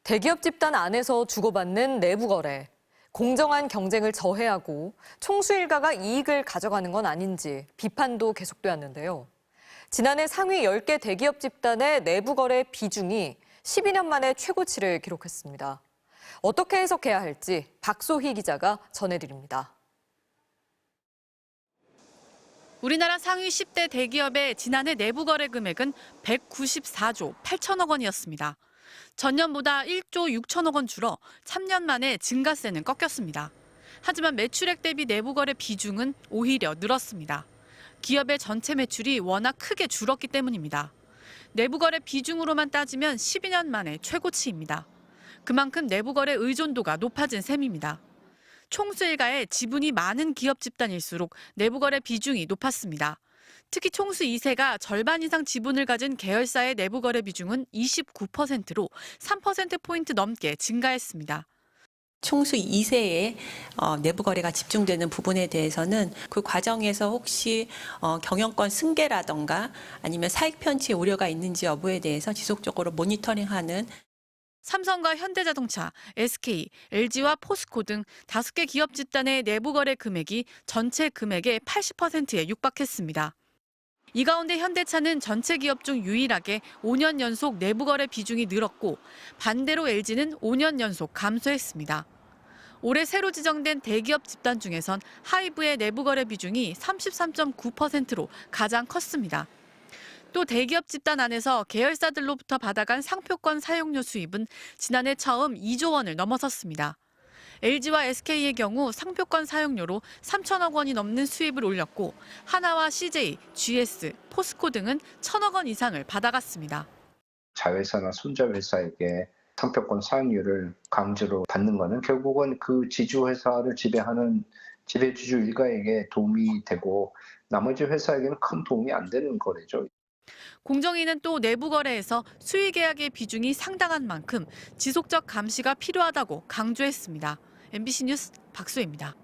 대기업 집단 안에서 주고받는 내부 거래. 공정한 경쟁을 저해하고 총수 일가가 이익을 가져가는 건 아닌지 비판도 계속되었는데요. 지난해 상위 10개 대기업 집단의 내부 거래 비중이 12년 만에 최고치를 기록했습니다. 어떻게 해석해야 할지 박소희 기자가 전해드립니다. 우리나라 상위 10대 대기업의 지난해 내부 거래 금액은 194조 8천억 원이었습니다. 전년보다 1조 6천억 원 줄어 3년 만에 증가세는 꺾였습니다. 하지만 매출액 대비 내부 거래 비중은 오히려 늘었습니다. 기업의 전체 매출이 워낙 크게 줄었기 때문입니다. 내부 거래 비중으로만 따지면 12년 만에 최고치입니다. 그만큼 내부 거래 의존도가 높아진 셈입니다. 총수 일가의 지분이 많은 기업 집단일수록 내부 거래 비중이 높았습니다. 특히 총수 2세가 절반 이상 지분을 가진 계열사의 내부 거래 비중은 29%로 3%포인트 넘게 증가했습니다. 총수 2세의 내부 거래가 집중되는 부분에 대해서는 그 과정에서 혹시 경영권 승계라던가 아니면 사익 편취 우려가 있는지 여부에 대해서 지속적으로 모니터링하는 삼성과 현대자동차, SK, LG와 포스코 등 5개 기업 집단의 내부 거래 금액이 전체 금액의 80%에 육박했습니다. 이 가운데 현대차는 전체 기업 중 유일하게 5년 연속 내부 거래 비중이 늘었고 반대로 LG는 5년 연속 감소했습니다. 올해 새로 지정된 대기업 집단 중에선 하이브의 내부 거래 비중이 33.9%로 가장 컸습니다. 또 대기업 집단 안에서 계열사들로부터 받아간 상표권 사용료 수입은 지난해 처음 2조 원을 넘어섰습니다. LG와 SK의 경우 상표권 사용료로 3천억 원이 넘는 수입을 올렸고 하나와 CJ, GS, 포스코 등은 1천억 원 이상을 받아갔습니다. 자회사나 손자회사에게 상표권 사용료를 강제로 받는 것은 결국은 그 지주회사를 지배하는 지배주주 일가에게 도움이 되고 나머지 회사에게는 큰 도움이 안 되는 거래죠. 공정위는 또 내부 거래에서 수의 계약의 비중이 상당한 만큼 지속적 감시가 필요하다고 강조했습니다. MBC 뉴스 박소희입니다.